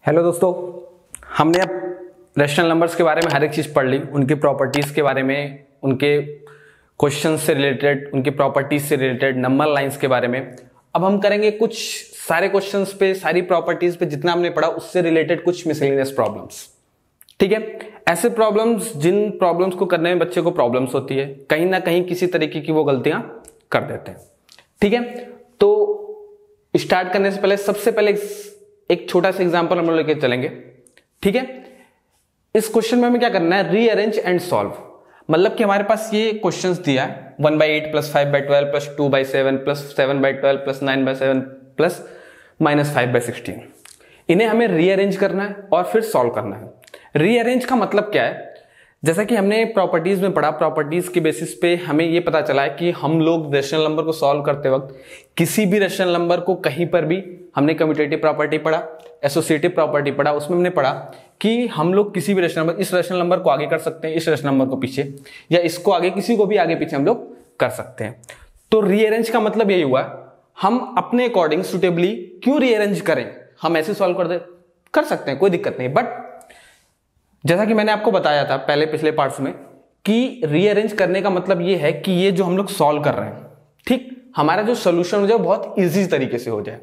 Hello दोस्तों, हमने अब रैशनल नंबर्स के बारे में हर एक चीज़ पढ़ ली, उनकी प्रॉपर्टीज़ के बारे में, उनके क्वेश्चन से रिलेटेड, उनकी प्रॉपर्टीज से रिलेटेड, नंबर लाइंस के बारे में। अब हम करेंगे कुछ सारे क्वेश्चंस पे, सारी प्रॉपर्टीज पे जितना हमने पढ़ा उससे रिलेटेड कुछ मिसलेनियस प्रॉब्लम्स। ठीक है, ऐसे प्रॉब्लम्स जिन प्रॉब्लम्स को करने में बच्चे को प्रॉब्लम्स होती है, कहीं ना कहीं किसी तरीके की वो गलतियां कर देते हैं। ठीक है, तो स्टार्ट करने से पहले सबसे पहले एक छोटा सा एग्जांपल हम लोग लेके चलेंगे। ठीक है, इस क्वेश्चन में हमें क्या करना है, रीअरेंज एंड सॉल्व। मतलब कि हमारे पास ये क्वेश्चंस दिया है 1/8 + 5/12 + 2/7 + 7/12 + 9/7 + -5/16। इन्हें हमें रीअरेंज करना है और फिर सॉल्व करना है। रीअरेंज का मतलब क्या है, जैसा कि हमने प्रॉपर्टीज में पढ़ा, प्रॉपर्टीज के बेसिस पे हमें ये पता चला है कि हम लोग रैशनल नंबर को सॉल्व करते वक्त किसी भी रैशनल नंबर को कहीं पर भी, हमने कम्यूटेटिव प्रॉपर्टी पढ़ा, एसोसिएटिव प्रॉपर्टी पढ़ा, उसमें हमने पढ़ा कि हम लोग किसी भी रैशनल नंबर, इस रैशनल नंबर को आगे कर सकते हैं, इस रैशनल नंबर को पीछे, या इसको आगे, किसी को भी आगे पीछे हम लोग कर सकते हैं। तो रीअरेंज का मतलब यही हुआ, हम अपने अकॉर्डिंग सुटेबली क्यों रीअरेंज करें, हम ऐसे सॉल्व कर सकते हैं, कोई दिक्कत नहीं। बट जैसा कि मैंने आपको बताया था पहले पिछले पार्ट्स में कि रीअरेंज करने का मतलब ये है कि ये जो हम लोग सॉल्व कर रहे हैं, ठीक, हमारा जो सोल्यूशन हो जाए बहुत इजी तरीके से हो जाए।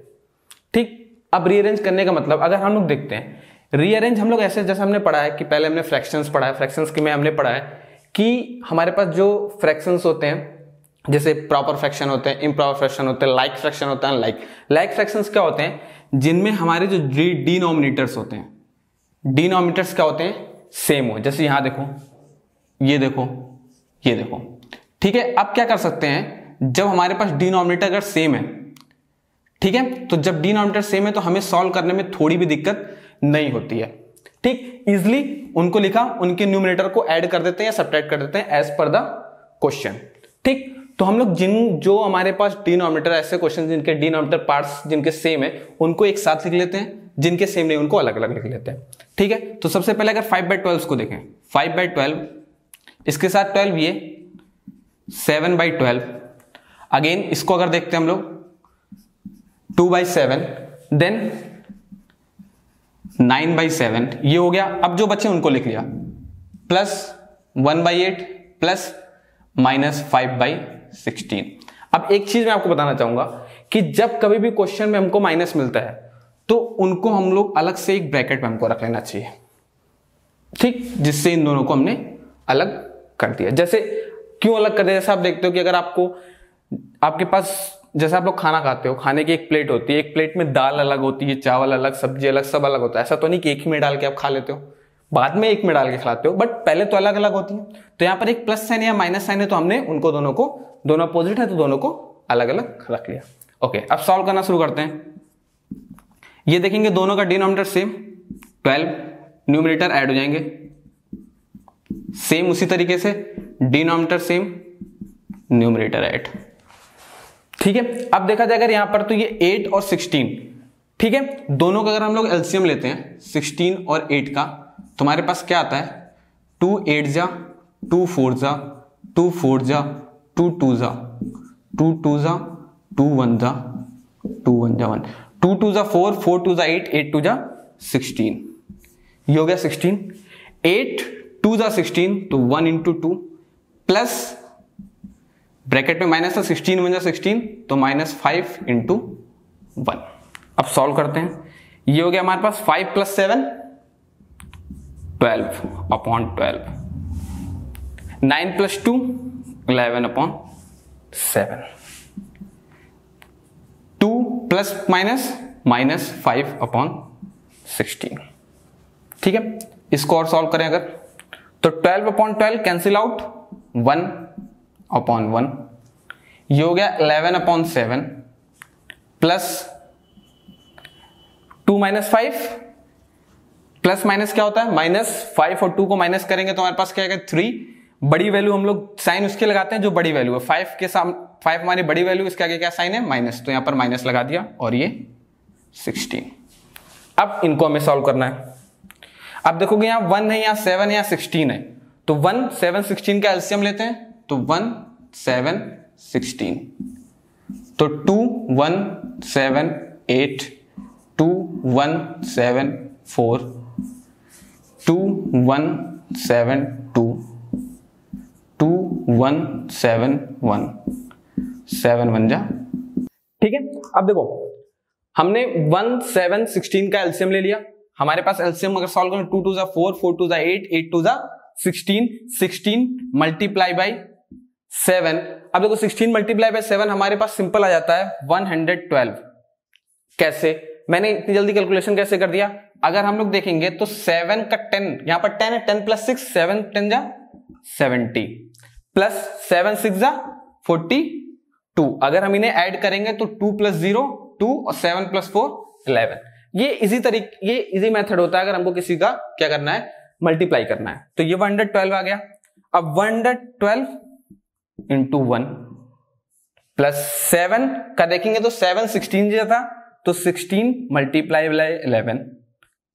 ठीक, अब रीअरेंज करने का मतलब अगर हम लोग देखते हैं, रीअरेंज हम लोग ऐसे, जैसे हमने पढ़ा है कि पहले हमने फ्रैक्शंस पढ़ा है, फ्रैक्शंस के में हमने पढ़ा है कि हमारे पास जो फ्रैक्शंस होते हैं, जैसे प्रॉपर फ्रैक्शन होते हैं, इम्प्रॉपर फ्रैक्शन होते हैं, लाइक फ्रैक्शन होता है, लाइक फ्रैक्शंस क्या होते हैं, जिनमें हमारे जो डिनोमिनेटर्स होते हैं, डिनोमिनेटर्स क्या होते हैं, सेम हो। जैसे यहां देखो, ये देखो, ये देखो। ठीक है, अब क्या कर सकते हैं, जब हमारे पास डिनोमिनेटर अगर सेम है, ठीक है, तो जब डिनोमिनेटर सेम है तो हमें सॉल्व करने में थोड़ी भी दिक्कत नहीं होती है। ठीक, इजिली उनको लिखा, उनके न्यूमरेटर को ऐड कर देते हैं या सब्ट्रैक्ट कर देते हैं एज पर द क्वेश्चन। ठीक, तो हम लोग जो हमारे पास डिनोमिनेटर, ऐसे क्वेश्चन जिनके डिनोमिनेटर पार्ट्स जिनके सेम है, उनको एक साथ लिख लेते हैं, जिनके सेम नहीं उनको अलग अलग लिख लेते हैं। ठीक है, तो सबसे पहले अगर 5/12 को देखें, 5/12 इसके साथ 12 ये 7/12, अगेन इसको अगर देखते हैं हम लोग 2/7, देन 9/7, ये हो गया। अब जो बच्चे उनको लिख लिया, प्लस 1/8 प्लस -5/16। अब एक चीज मैं आपको बताना चाहूंगा कि जब कभी भी क्वेश्चन में हमको माइनस मिलता है तो उनको हम लोग अलग से एक ब्रैकेट में हमको रख लेना चाहिए। ठीक, जिससे इन दोनों को हमने अलग कर दिया। जैसे क्यों अलग कर दिया, जैसे आप देखते हो कि अगर आपके पास, जैसे आप लोग खाना खाते हो, खाने की एक प्लेट होती है, एक प्लेट में दाल अलग होती है, चावल अलग, सब्जी अलग, सब अलग होता है। ऐसा तो नहीं कि एक ही में डाल के आप खा लेते हो, बाद में एक में डाल के खिलाते हो, बट पहले तो अलग अलग होती है। तो यहाँ पर एक प्लस साइन या माइनस साइन है, तो हमने उनको दोनों अपोजिट है तो दोनों को अलग अलग रख लिया। ओके, अब सॉल्व करना शुरू करते हैं। ये देखेंगे दोनों का डिनोमिनेटर सेम, 12, न्यूमरेटर ऐड हो जाएंगे सेम, उसी तरीके से डिनोमिनेटर सेम, न्यूमरेटर ऐड। ठीक है, अब देखा जाए अगर यहां पर तो ये 8 और 16, ठीक है, दोनों का अगर हम लोग एलसीएम लेते हैं 16 और 8 का, तो हमारे पास क्या आता है, 2 8 जा, 2 4 जा, 2 4 जा, 2 2 जा, 2 2 जा, 2 1 जा, 2 1 जा 1, 2 2 जा 4, 4 2 जा 8, 8 2 जा 16, ये हो गया 16। 8 2 जा 16, तो 1 × 2 प्लस ब्रैकेट में माइनस था, 16 1 जा 16, तो -5 × 1। अब सॉल्व करते हैं, ये हो गया हमारे पास 5 + 7 12/12, 9 + 2 11/7, 2 प्लस माइनस -5/16। ठीक है, इसको और सॉल्व करें अगर, तो 12/12 कैंसिल आउट, 1/1, ये हो गया 11/7 प्लस 2 - 5 प्लस माइनस क्या होता है, -5 और 2 को माइनस करेंगे तो हमारे पास क्या आएगा, 3। बड़ी वैल्यू हम लोग साइन उसके लगाते हैं जो बड़ी वैल्यू है, 5 के सामने, 5 हमारी बड़ी वैल्यू, इसके आगे क्या साइन है, माइनस, तो यहां पर माइनस लगा दिया, और ये 16। अब इनको हमें सॉल्व करना है। अब देखोगे यहां 1 है, यहां 7 है, यहां 16 है, तो 1 7 16 का एलसीएम लेते हैं, तो 1 7 16, तो 2 1 7 8, 2 1 7 4 2 1 7 2 2 1 7 1 7 1 जा, ठीक है। अब देखो हमने 1 7 16 का एलसीएम ले लिया, हमारे पास एलसीएम अगर सॉल्व करें 2 2 जा 4 4 2 जा 8 8 2 जा 16 16 मल्टीप्लाई बाई 7। अब देखो 16 मल्टीप्लाई बाई 7 हमारे पास सिंपल आ जाता है 112। कैसे, मैंने इतनी जल्दी कैलकुलेशन कैसे कर दिया, अगर हम लोग देखेंगे तो 7 का 10, यहां पर 10 है, 10 प्लस 6 7 10 जा 70 प्लस 7 6 जा 42। अगर हम इन्हें ऐड करेंगे तो 2 प्लस 0 2 और 7 प्लस 4 11। ये इजी मेथड होता है अगर हमको किसी का क्या करना है, मल्टीप्लाई करना है। तो ये 112 आ गया। अब 112 इंटू 1 प्लस 7 का देखेंगे तो 7 16 जाता, तो 16 मल्टीप्लाई बाय 11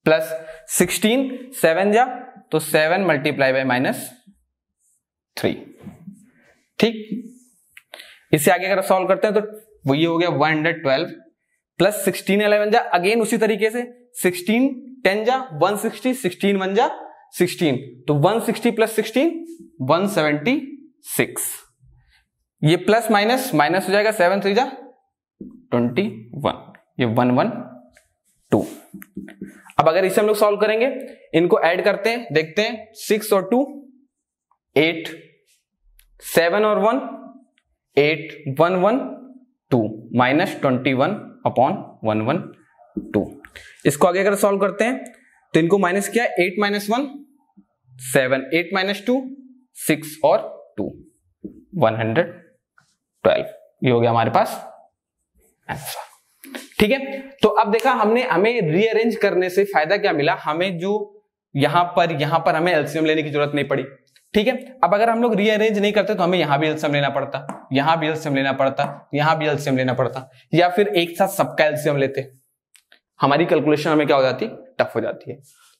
प्लस 16 7 जा तो 7 मल्टीप्लाई बाय -3, ठीक। इससे आगे अगर सॉल्व करते हैं तो वो ये हो गया 112 प्लस 16 11 जा, अगेन उसी तरीके से 16 10 जा 160 16 1 जा 16, तो 160 प्लस 16 176। ये प्लस माइनस माइनस हो जाएगा, 7 3 जा 21, ये 112। अब अगर इसे हम लोग सॉल्व करेंगे, इनको ऐड करते हैं, देखते हैं 6 और 2 8 7 और 1 8 1 1 2 -21 अपॉन 112। इसको आगे अगर सॉल्व करते हैं तो इनको माइनस किया, 8 - 1 7 8 - 2 6 और 2 112। ये हो गया हमारे पास आंसर, ठीक है। तो अब देखा हमने, हमें रीअरेंज करने से फायदा क्या मिला, हमें जो यहां पर हमें एलसीएम लेने की जरूरत नहीं पड़ी, ठीक है। अब अगर हम लोग रीअरेंज नहीं करते तो हमें यहां भी एलसीएम लेना पड़ता, यहां भी एलसीएम लेना पड़ता, यहां भी एलसीएम लेना पड़ता, या फिर एक साथ सबका एलसीएम लेते, हमारी कैलकुलेशन हमें क्या हो जाती, टफ हो जाती है।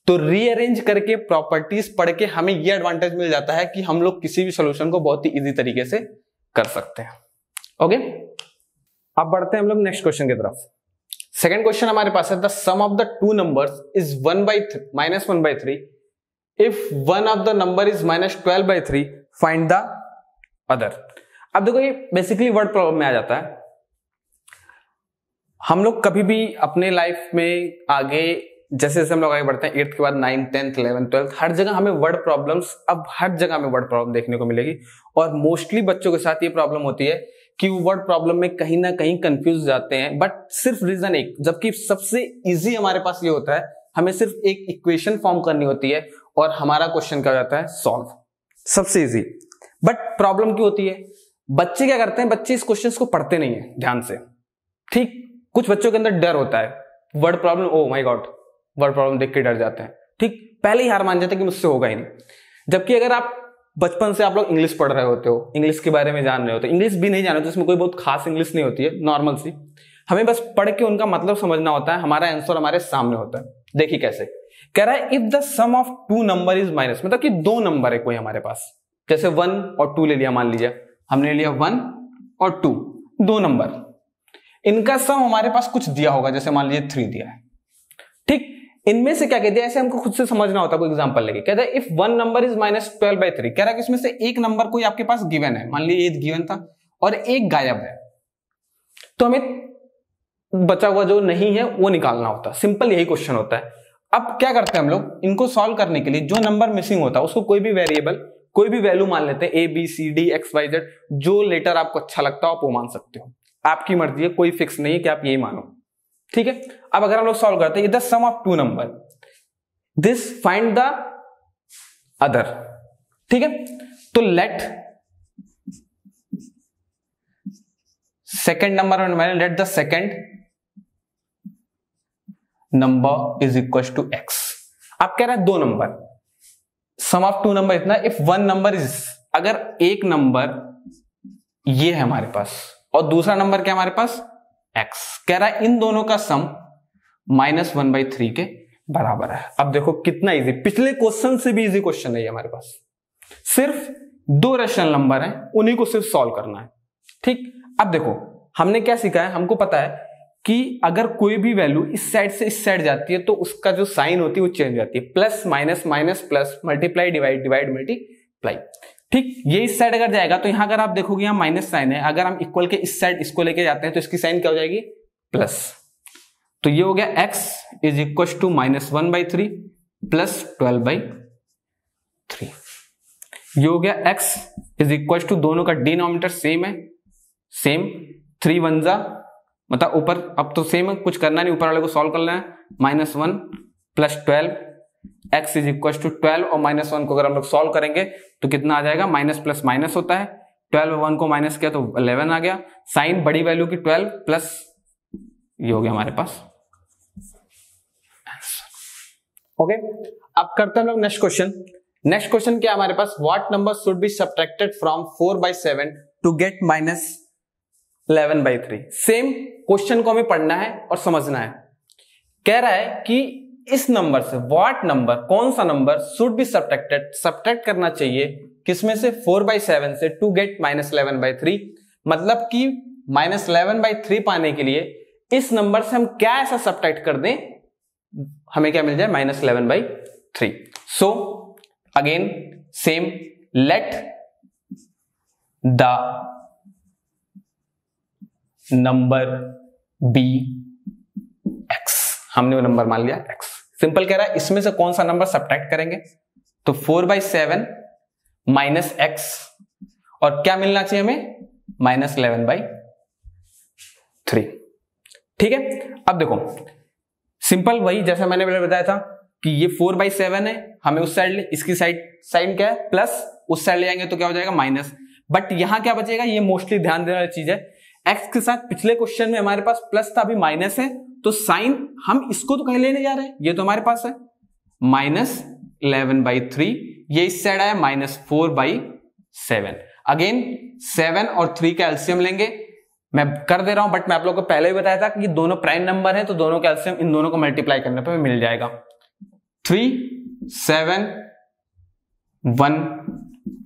तो रीअरेंज करके प्रॉपर्टीज पढ़ के हमें यह एडवांटेज मिल जाता है कि हम लोग किसी भी सॉल्यूशन को बहुत ही इजी तरीके से कर सकते हैं। ओके, अब बढ़ते हैं हम लोग नेक्स्ट क्वेश्चन की तरफ। सेकंड क्वेश्चन हमारे पास है, the sum of the two numbers is -1/3 if one of the number is -12/3 find the other. अब देखो ये बेसिकली वर्ड प्रॉब्लम में आ जाता है। हम लोग कभी भी अपने लाइफ में आगे जैसे जैसे हम लोग आगे बढ़ते हैं, 8th के बाद 9th 10th 11th 12th, हर जगह हमें वर्ड प्रॉब्लम्स, अब हर जगह हमें वर्ड प्रॉब्लम देखने को मिलेगी। और मोस्टली बच्चों के साथ ये प्रॉब्लम होती है कि वो वर्ड प्रॉब्लम में कहीं ना कहीं कंफ्यूज जाते हैं, बट सिर्फ रीजन एक, जबकि सबसे इजी हमारे पास ये होता है, हमें सिर्फ एक इक्वेशन फॉर्म करनी होती है और हमारा क्वेश्चन क्या हो जाता है, सॉल्व, सबसे इजी। बट प्रॉब्लम क्यों होती है, बच्चे क्या करते हैं, बच्चे इस क्वेश्चन को पढ़ते नहीं है ध्यान से, ठीक। कुछ बच्चों के अंदर डर होता है, word problem, oh my God, word problem देख के डर जाते हैं, ठीक, पहले ही हार मान जाते हैं कि मुझसे होगा ही नहीं। जबकि अगर आप बचपन से आप लोग इंग्लिश पढ़ रहे होते हो, इंग्लिश के बारे में जान रहे होते हो, इंग्लिश भी नहीं जाने तो इसमें कोई बहुत खास इंग्लिश नहीं होती है, नॉर्मल सी, हमें बस पढ़ के उनका मतलब समझना होता है, हमारा आंसर हमारे सामने होता है। देखिए कैसे कह रहा है, if the sum of two number is minus, मतलब कि दो नंबर है कोई हमारे पास, जैसे 1 और 2 ले लिया, मान लीजिए हमने लिया 1 और 2, दो नंबर, इनका सम हमारे पास कुछ दिया होगा, जैसे मान लीजिए 3 दिया है, ठीक। इनमें से क्या कहते हैं, ऐसे हमको खुद से समझना होता है, कोई एग्जांपल लेके कहता है इफ वन नंबर इज -12/3, कह रहा है कि इसमें से एक नंबर कोई आपके पास गिवन है, मान लीजिए 8 गिवन था और एक गायब है, तो हमें बचा हुआ जो नहीं है वो निकालना होता है, सिंपल यही क्वेश्चन होता है। अब क्या करते हैं हम लोग, इनको सॉल्व करने के लिए जो नंबर मिसिंग होता है उसको कोई भी वेरिएबल, कोई भी वैल्यू मान लेते हैं, ABCD XYZ, जो लेटर आपको अच्छा लगता हो आप वो मान सकते हो, आपकी मर्जी है, कोई फिक्स नहीं है कि आप यही मानो, ठीक है। अब अगर हम लोग सॉल्व करते हैं the sum of two number, this find the other, ठीक है। तो let second number, let the second number is equal to x। अब कह रहा है दो नंबर, सम ऑफ टू नंबर इतना, इफ वन नंबर इज, अगर एक नंबर ये है हमारे पास और दूसरा नंबर क्या हमारे पास x, कह रहा है इन दोनों का सम -1/3 के बराबर है। अब देखो कितना इजी, पिछले क्वेश्चन से भी इजी क्वेश्चन है ये हमारे पास, सिर्फ दो रेशनल नंबर हैं, उन्हीं को सिर्फ सॉल्व करना है, ठीक। अब देखो हमने क्या सीखा है, हमको पता है कि अगर कोई भी वैल्यू इस साइड से इस साइड जाती है तो उसका जो साइन होती है वो चेंज हो जाती है, plus minus minus plus, multiply divide divide multiply. ठीक, ये इस साइड अगर जाएगा तो यहां अगर आप देखोगे यहाँ माइनस साइन है, अगर हम इक्वल के इस साइड इसको लेके जाते हैं तो इसकी साइन क्या हो जाएगी, प्लस। तो ये हो गया x is equal to -1/3 plus 12/3। ये हो गया x इज इक्वल टू, दोनों का डिनोमिनेटर सेम है, सेम 3 1 जा मतलब ऊपर अब तो सेम है, कुछ करना नहीं, ऊपर वाले को सॉल्व करना है, -1 plus 12, x is equal to 12 और -1 को अगर हम लोग सॉल्व करेंगे तो कितना आ जाएगा, माइनस प्लस माइनस होता है, 12 और 1 को माइनस किया तो 11 आ गया, साइन बड़ी वैल्यू की 12 प्लस ये हो गया हमारे पास ओके। अब करते हैं हम लोग नेक्स्ट क्वेश्चन। नेक्स्ट क्वेश्चन क्या है हमारे पास, what number should be subtracted from 4/7 to get -11/3। Same question को हमें पढ़ना है और समझना है। कह रहा है कि इस नंबर से व्हाट नंबर, कौन सा number should be subtracted, subtract करना चाहिए किसमें से, 4/7 से टू गेट -11/3। मतलब कि -11/3 पाने के लिए इस नंबर से हम क्या ऐसा सब्ट्रैक्ट कर दें हमें क्या मिल जाए, -11/3। So again same, let the number be x। हमने वो नंबर मान लिया x। सिंपल कह रहा है इसमें से कौन सा नंबर सब्ट्रैक्ट करेंगे, तो 4/7 माइनस x और क्या मिलना चाहिए हमें, -11/3। ठीक है, अब देखो सिंपल वही जैसा मैंने पहले बताया था कि ये 4/7 है, हमें उस साइड, इसकी साइन क्या है प्लस, उस साइड ले जाएंगे तो क्या हो जाएगा माइनस, बट यहां क्या बचेगा, ये मोस्टली ध्यान देने वाली चीज है, x के साथ पिछले क्वेश्चन में हमारे पास प्लस था, अभी माइनस है, तो साइन हम इसको तो कहीं लेने जा रहे हैं, ये तो हमारे पास है -11/3, ये इस साइड आया -4/7। अगेन 7 और 3 का एलसीएम लेंगे, मैं कर दे रहा हूं बट मैं आप लोगों को पहले ही बताया था कि दोनों प्राइम नंबर है तो दोनों का एलसीएम इन दोनों को मल्टीप्लाई करने पर मिल जाएगा। 3 7 1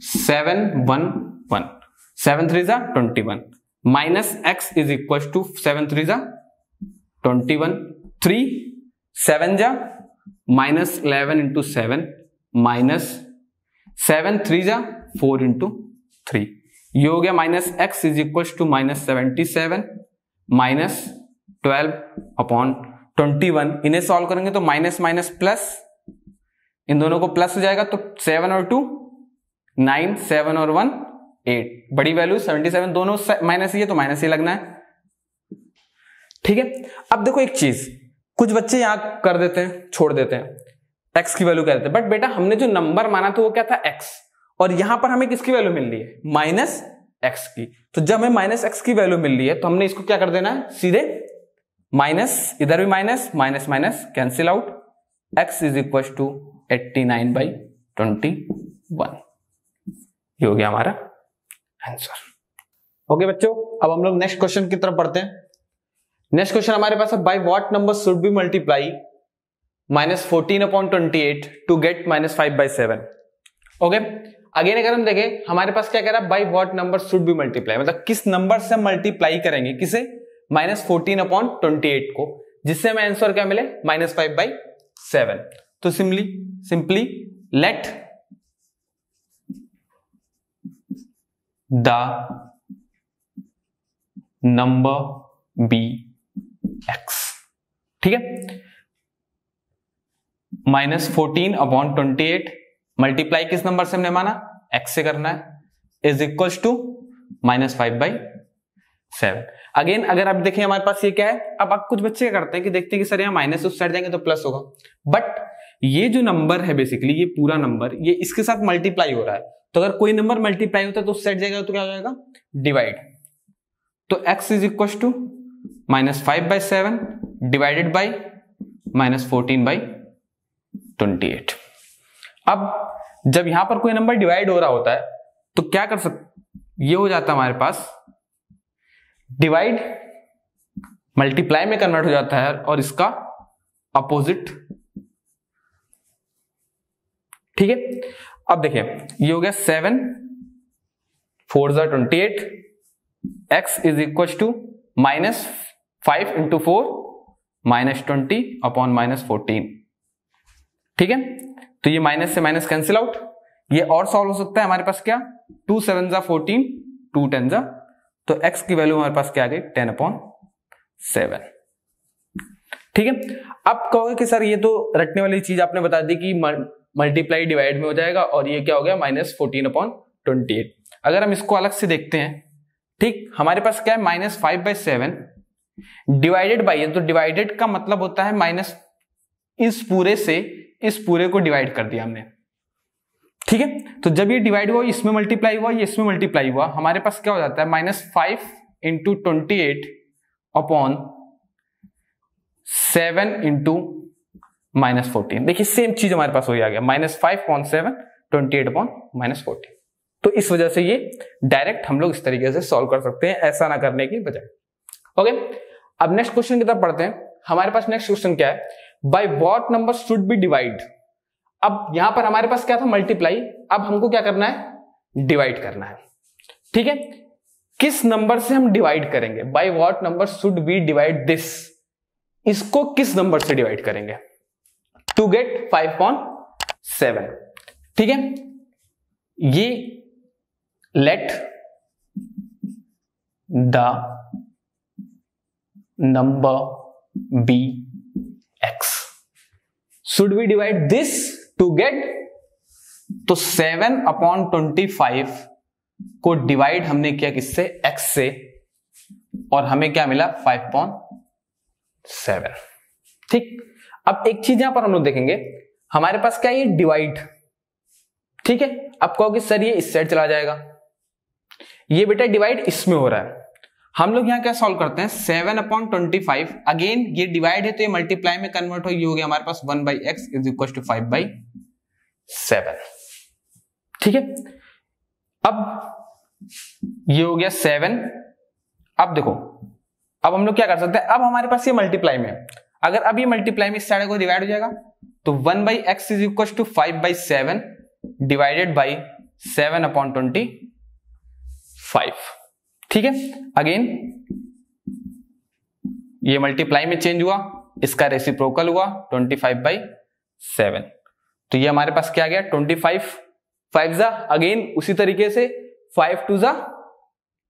7 1 1 7 3 जा 21 minus x is equal to 7 3 जा 21 3 7 जा -11 इंटू 7 माइनस 7 3 जा 4 इंटू 3, ये हो गया -x is equal to -77 minus 12/21। इन्हें सॉल्व करेंगे तो माइनस माइनस प्लस, इन दोनों को प्लस हो जाएगा तो 7 और 2 9, 7 और 1 8, बड़ी वैल्यू 77, दोनों माइनस ही है तो माइनस ही लगना है। ठीक है, अब देखो एक चीज, कुछ बच्चे यहां कर देते हैं, छोड़ देते हैं, x की वैल्यू कर देते हैं, बट बेटा हमने जो नंबर माना था वो क्या था x, और यहां पर हमें किसकी वैल्यू मिल रही है, -x की। तो जब हमें -x की वैल्यू मिल रही है तो हमने इसको क्या कर देना है, सीधे माइनस, इधर भी minus minus minus cancel out, x is equal to 89/21, ये हो गया हमारा आंसर। ओके बच्चों, अब हम लोग नेक्स्ट क्वेश्चन की तरफ बढ़ते हैं। नेक्स्ट क्वेश्चन हमारे पास है, by what number should be multiply -14/28 to get -5/7। Okay, again अगर हम देखें हमारे पास क्या कह रहा है, by what number should be multiply, मतलब किस नंबर से हम मल्टीप्लाई करेंगे, किसे, -14/28 को, जिससे हमें आंसर क्या मिले, -5/7। तो simply let the number be x। ठीक है, -14/28 मल्टीप्लाई किस नंबर से हमने माना, x से करना है, इज इक्वल टू -5/7। अगेन अगर आप देखें हमारे पास ये क्या है, अब आप कुछ बच्चे क्या करते हैं कि देखते हैं कि सर यहाँ माइनस उस साइड जाएंगे तो प्लस होगा, बट ये जो नंबर है बेसिकली ये पूरा नंबर ये इसके साथ मल्टीप्लाई हो रहा है, तो अगर कोई नंबर मल्टीप्लाई होता है तो उस साइड जाएगा तो क्या हो जाएगा, डिवाइड। तो x is equal to -5/7 divided by -14/28। अब जब यहां पर कोई नंबर डिवाइड हो रहा होता है तो क्या कर सकते, ये हो जाता है हमारे पास डिवाइड मल्टीप्लाई में कन्वर्ट हो जाता है और इसका अपोजिट। ठीक है, अब देखिए ये हो गया 7 4 28, x is equal to 5 into 4 -20 upon -14। ठीक है, तो ये माइनस से माइनस कैंसिल आउट। ये और सॉल्व हो सकता है हमारे पास क्या, 2 7 जा 14, 2 10 जा, तो x की वैल्यू हमारे पास क्या आ गई 10/7। ठीक है, अब कहोगे कि सर ये तो रटने वाली चीज आपने बता दी कि मल्टीप्लाई डिवाइड में हो जाएगा और ये क्या हो गया -14/28। अगर हम इसको अलग से देखते हैं, ठीक, हमारे पास क्या है -5/7 डिवाइडेड बाई, तो डिवाइडेड का मतलब होता है माइनस इस पूरे से इस पूरे को डिवाइड कर दिया हमने। ठीक है, तो जब ये डिवाइड हुआ, इसमें मल्टीप्लाई हुआ, ये इसमें मल्टीप्लाई हुआ, हमारे पास क्या हो जाता है -5 इंटू 28 अपॉन 7 इंटू -14। देखिए सेम चीज हमारे पास हो गया, -5/7 28/-14। तो इस वजह से ये डायरेक्ट हम लोग इस तरीके से सॉल्व कर सकते हैं, ऐसा ना करने की बजाय। ओके, अब नेक्स्ट क्वेश्चन की तरफ पढ़ते हैं। हमारे पास नेक्स्ट क्वेश्चन क्या है, by what number should B divide. अब यहां पर हमारे पास क्या था मल्टीप्लाई, अब हमको क्या करना है डिवाइड करना है। ठीक है, किस नंबर से हम डिवाइड करेंगे, bye what number should B divide this, इसको किस नंबर से डिवाइड करेंगे टू गेट 5/7। ठीक है, ये let the number be x, should we divide this to get, तो 7/25 को डिवाइड हमने किया किससे, x से, और हमें क्या मिला 5/7। ठीक, अब एक चीज यहां पर हम लोग देखेंगे, हमारे पास क्या है ये डिवाइड। ठीक है, अब कहोगे सर ये इस साइड चला जाएगा, ये बेटा डिवाइड इसमें हो रहा है। हम लोग यहां क्या सॉल्व करते हैं, 7/25, अगेन ये डिवाइड है तो ये मल्टीप्लाई में कन्वर्ट हो, ये हो गया हमारे पास 1/x इज इक्वल टू 5/7। ठीक है, अब ये हो गया 7। अब देखो, अब हम लोग क्या कर सकते हैं, अब हमारे पास ये मल्टीप्लाई में, अगर अब ये मल्टीप्लाई में इस साइड को डिवाइड हो जाएगा, तो 1/x is equal to 5/7 divided by 7/25। ठीक है, अगेन ये मल्टीप्लाई में चेंज हुआ, इसका रेसिप्रोकल हुआ 25/7, तो ये हमारे पास क्या आ गया 25, 5 जा अगेन उसी तरीके से 5 2 जा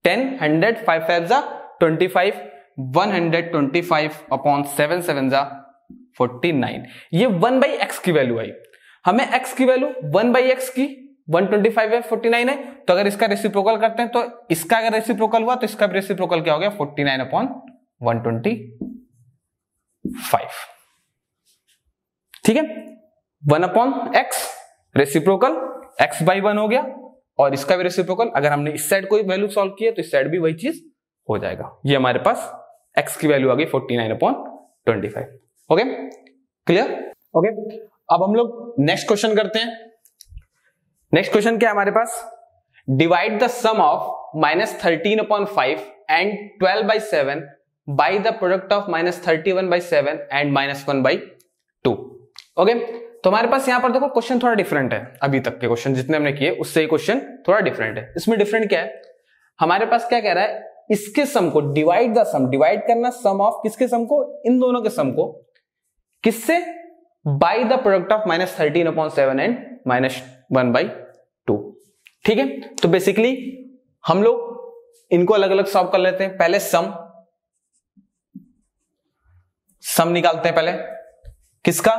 10, 100, 5 5 जा 25, 125 अपॉन 7 7 जा 49। ये 1/x की वैल्यू आई, हमें x की वैल्यू 1/x की 125 है, 49 है, तो अगर इसका रेसिप्रोकल करते हैं, तो इसका अगर रेसिप्रोकल हुआ तो इसका रेसिप्रोकल क्या हो गया 49/125। ठीक है, 1/x रेसिप्रोकल x/1 हो गया, और इसका भी रेसिप्रोकल, अगर हमने इस साइड कोई वैल्यू सॉल्व की है तो इस साइड भी वही चीज हो जाएगा। ये हमारे पास x की वैल्यू आ गई 49/25। Okay, clear? ओके, अब हम लोग नेक्स्ट क्वेश्चन करते हैं। नेक्स्ट क्वेश्चन क्या है हमारे पास, divide the sum of -13/5 and 12/7 by the product of -31/7 and -1/2। Okay, तो हमारे पास यहां पर देखो क्वेश्चन थोड़ा डिफरेंट है, अभी तक के क्वेश्चन जितने हमने किए उससे ये क्वेश्चन थोड़ा डिफरेंट है। इसमें डिफरेंट क्या है, हमारे पास क्या कह रहा है, इसके सम को डिवाइड द सम, डिवाइड करना सम ऑफ किसके सम को, इन दोनों के सम को, किससे, bye the product of -13/7 and -1/2। ठीक है, तो बेसिकली हम लोग इनको अलग अलग सॉल्व कर लेते हैं। पहले सम निकालते हैं, पहले किसका,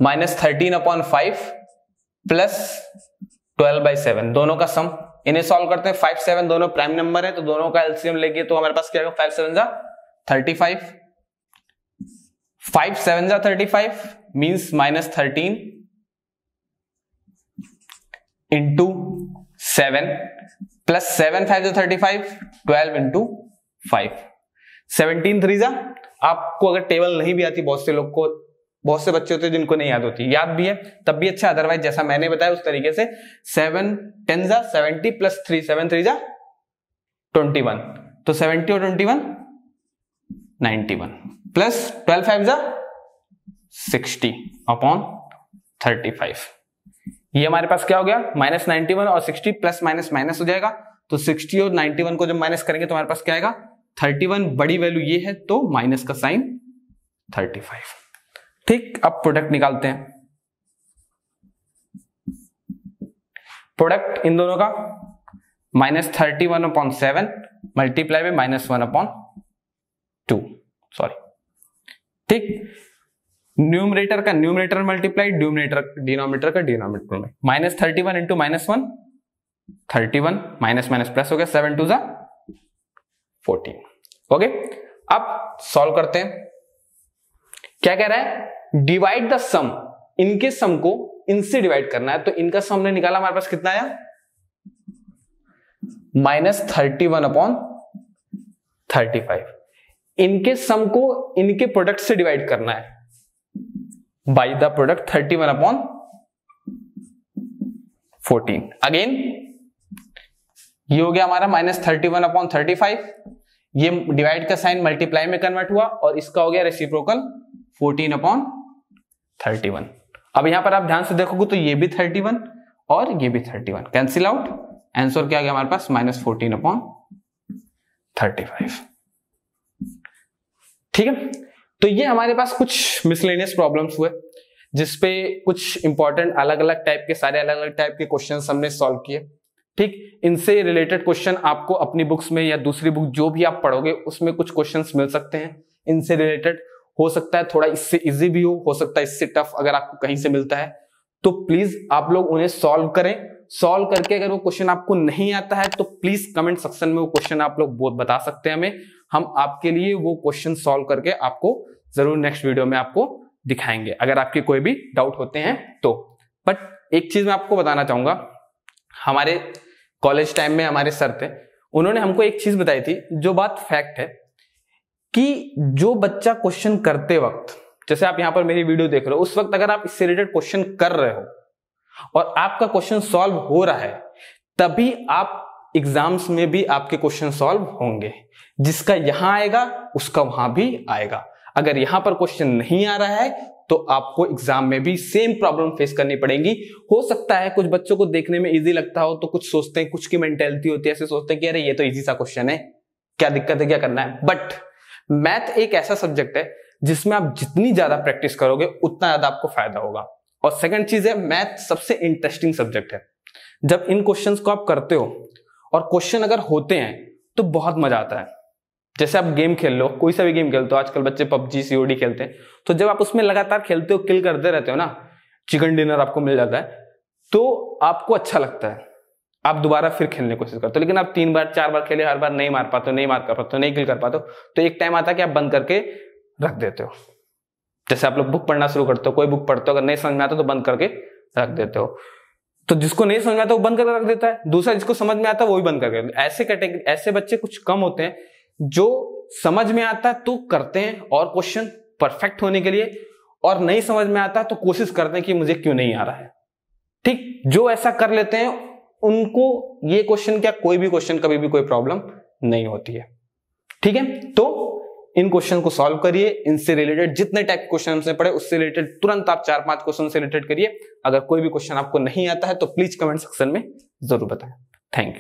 -13/5 प्लस 12/7, दोनों का सम, इन्हें सॉल्व करते हैं। 5 7 दोनों प्राइम नंबर है, तो दोनों का एलसीएम लेंगे तो हमारे पास क्या होगा, 5 7 जा 35, 5 7 जा 35 मीन्स -13 इंटू 7 प्लस 7 5 जा 35, 12 इंटू 5, 17 3 जा, आपको अगर टेबल नहीं भी आती, बहुत से लोग को, बहुत से बच्चे होते हैं जिनको नहीं याद होती, याद भी है तब भी अच्छा, अदरवाइज जैसा मैंने बताया उस तरीके से 7 10 जा 70 प्लस 3 7 3 जा 21, तो 70 और 21 91 प्लस 12 5 जा 60 अपॉन 35। ये हमारे पास क्या हो गया, -91 और 60 प्लस माइनस माइनस हो जाएगा, तो 60 और 91 को जब माइनस करेंगे तो हमारे पास क्या आएगा 31 बड़ी वैल्यू ये है तो माइनस का साइन 35। ठीक, अब प्रोडक्ट निकालते हैं। प्रोडक्ट इन दोनों का -31/7 मल्टीप्लाई में -1/2, सॉरी। ठीक, न्यूमरेटर का न्यूमरेटर मल्टीप्लाई, डिनोमिनेटर का डिनोमिनेटर में। -31 इंटू -1 31, माइनस माइनस प्लस हो गया, 7 2 14। ओके, अब सॉल्व करते हैं। क्या कह रहा है? डिवाइड द सम, इनके सम को इनसे डिवाइड करना है। तो इनका सम ने निकाला, हमारे पास कितना आया? -31/35। इनके सम को इनके प्रोडक्ट से डिवाइड करना है बाई द प्रोडक्ट 31/14। अगेन ये हो गया हमारा -31/35, ये डिवाइड का साइन मल्टीप्लाई में कन्वर्ट हुआ और इसका हो गया रेसिप्रोकल 14/31। अब यहां पर आप ध्यान से देखोगे तो ये भी 31 और ये भी 31 कैंसिल आउट। आंसर क्या आ गया हमारे पास? -14/35। ठीक है, तो ये हमारे पास कुछ मिसलेनियस प्रॉब्लम्स हुए जिसपे कुछ इंपॉर्टेंट अलग अलग टाइप के सारे अलग अलग टाइप के क्वेश्चंस हमने सॉल्व किए। ठीक, इनसे रिलेटेड क्वेश्चन आपको अपनी बुक्स में या दूसरी बुक जो भी आप पढ़ोगे उसमें कुछ क्वेश्चंस मिल सकते हैं इनसे रिलेटेड। हो सकता है थोड़ा इससे इजी भी हो सकता है इससे टफ अगर आपको कहीं से मिलता है तो प्लीज आप लोग उन्हें सॉल्व करें। सॉल्व करके अगर वो क्वेश्चन आपको नहीं आता है तो प्लीज कमेंट सेक्शन में वो क्वेश्चन आप लोग बहुत बता सकते हैं हमें। हम आपके लिए वो क्वेश्चन सॉल्व करके आपको जरूर नेक्स्ट वीडियो में आपको दिखाएंगे अगर आपके कोई भी डाउट होते हैं तो। बट एक चीज मैं आपको बताना चाहूंगा, हमारे कॉलेज टाइम में हमारे सर थे, उन्होंने हमको एक चीज बताई थी जो बात फैक्ट है कि जो बच्चा क्वेश्चन करते वक्त, जैसे आप यहां पर मेरी वीडियो देख रहे हो, उस वक्त अगर आप इससे रिलेटेड क्वेश्चन कर रहे हो और आपका क्वेश्चन सॉल्व हो रहा है तभी आप एग्जाम्स में भी आपके क्वेश्चन सॉल्व होंगे। जिसका यहां आएगा उसका वहां भी आएगा। अगर यहां पर क्वेश्चन नहीं आ रहा है तो आपको एग्जाम में भी सेम प्रॉब्लम फेस करनी पड़ेगी। हो सकता है कुछ बच्चों को देखने में इजी लगता हो तो कुछ सोचते हैं, कुछ की मेंटेलिटी होती है ऐसे सोचते हैं कि अरे ये तो इजी सा क्वेश्चन है, क्या दिक्कत है, क्या करना है। बट मैथ एक ऐसा सब्जेक्ट है जिसमें आप जितनी ज्यादा प्रैक्टिस करोगे उतना ज्यादा आपको फायदा होगा। और सेकंड चीज है, मैथ सबसे इंटरेस्टिंग सब्जेक्ट है। जब इन क्वेश्चंस को आप करते हो और क्वेश्चन अगर होते हैं तो बहुत मजा आता है। जैसे आप गेम खेल लो, कोई सा भी गेम खेलते हो, आजकल बच्चे पबजी सीओडी खेलते हैं, तो जब आप उसमें लगातार खेलते हो, किल करते रहते हो ना, चिकन डिनर आपको मिल जाता है तो आपको अच्छा लगता है, आप दोबारा फिर खेलने की कोशिश करते हो। लेकिन आप 3 बार 4 बार खेले, हर बार नहीं मार पाते हो, नहीं किल कर पाते हो, तो एक टाइम आता है कि आप बंद करके रख देते हो। जैसे आप लोग बुक पढ़ना शुरू करते हो, कोई बुक पढ़ते हो, अगर नहीं समझ में आता तो बंद करके रख देते हो। तो जिसको नहीं समझ में आता वो बंद करके रख देता है, दूसरा जिसको समझ में आता है वो भी बंद करके। ऐसे कैटेगरी, ऐसे बच्चे कुछ कम होते हैं जो समझ में आता है तो करते हैं और क्वेश्चन परफेक्ट होने के लिए, और नहीं समझ में आता तो कोशिश करते हैं कि मुझे क्यों नहीं आ रहा है। ठीक, जो ऐसा कर लेते हैं उनको ये क्वेश्चन क्या, कोई भी क्वेश्चन कभी भी कोई प्रॉब्लम नहीं होती है। ठीक है, तो इन क्वेश्चन को सॉल्व करिए। इनसे रिलेटेड जितने टाइप के क्वेश्चन हमसे पढ़े उससे रिलेटेड तुरंत आप 4-5 क्वेश्चन से रिलेटेड करिए। अगर कोई भी क्वेश्चन आपको नहीं आता है तो प्लीज कमेंट सेक्शन में जरूर बताएं। Thank you.